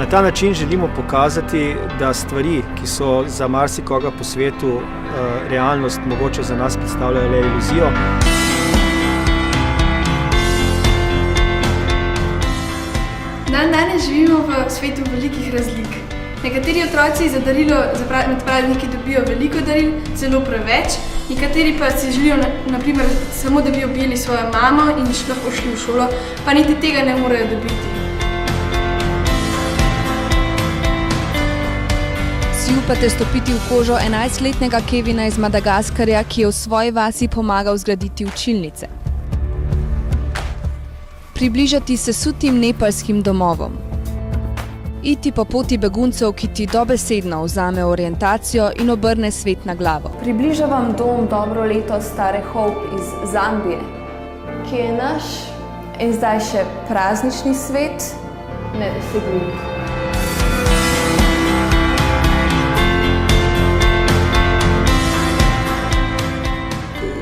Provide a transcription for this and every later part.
Na ta način želimo pokazati, da stvari, ki so za marsikoga po svetu realnost, mogoče za nas predstavljajo le iluzijo. Danes živimo v svetu velikih razlik. Nekateri otroci za darilo med prazniki dobijo veliko daril, celo preveč, nekateri pa si želijo naprimer samo, da bi objeli svojo mamo in lahko šli v šolo, pa niti tega ne morejo dobiti. Si upate stopiti v kožo 11-letnega Kevina iz Madagaskarja, ki je v svoji vasi pomagal zgraditi učilnice? Približati se sutim nepalskim domovom. Iti po poti beguncev, ki ti dobesedno vzame orientacijo in obrne svet na glavo. Približa vam dom dobro leto stare Hope iz Zambije, ki je naš in zdaj še praznični svet nedosegljiv.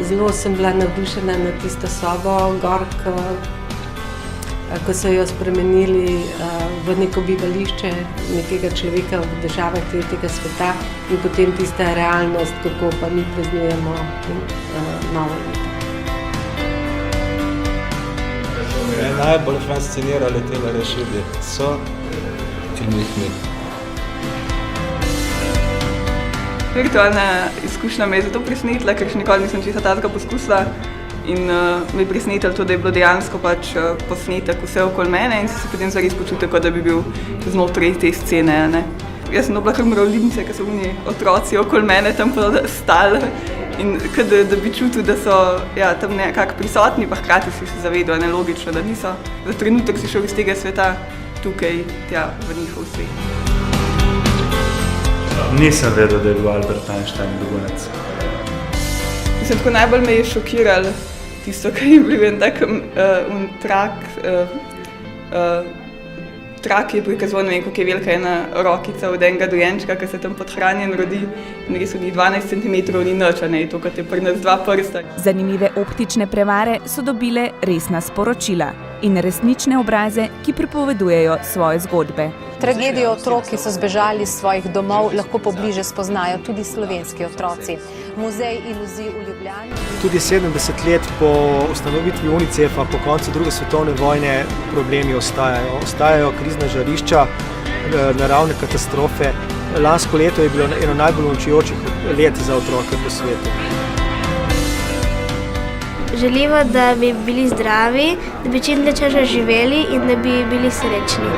Zelo sem bila navdušena na tisto sobo, gor, ko so jo spremenili v neko bivališče nekega človeka v državah tretjega sveta in potem tista realnost, kako pa mi praznujemo novo leto. Me je najbolj fascinirale te rešitve so in jih ni. Virtualna izkušnja me je zato presenetila, ker še nikoli nisem česa takega poskusila. In me je presenetilo to, da je bilo dejansko posnetek vse okoli mene in se potem zares počutil, kot da bi bil znotraj te scene. Ne? Jaz sem dobila kar mravljince, ker so oni otroci okoli mene tam stali in da bi čutil, da so tam nekako prisotni, pa hkrati si se zavedal, logično, da niso. Za trenutek si šel iz tega sveta tukaj, v njihov svet. Nisem vedel, da je bil Albert Einstein begunec. Mislim, tako najbolj me je šokiralo tisto, kar je bil en tak trak je prikazoval, ne vem, koliko je velika ena rokica od enega dojenčka, ki se tam podhranjen rodi in res od njih 12 cm ni nič, a ne, to, kot je pri nas 2 prsta. Zanimive optične prevare so dobile resna sporočila in resnične obraze, ki pripovedujejo svoje zgodbe. Tragedijo otrok, ki so zbežali iz svojih domov, lahko pobliže spoznajo tudi slovenski otroci. Muzej iluzij v Ljubljani. Tudi 70 let po ustanovitvi UNICEF-a, po koncu druge svetovne vojne, problemi ostajajo. Ostajajo krizna žarišča, naravne katastrofe. Lansko leto je bilo eno najbolj uničujočih let za otroke po svetu. Želimo, da bi bili zdravi, da bi čim dlje časa živeli in da bi bili srečni.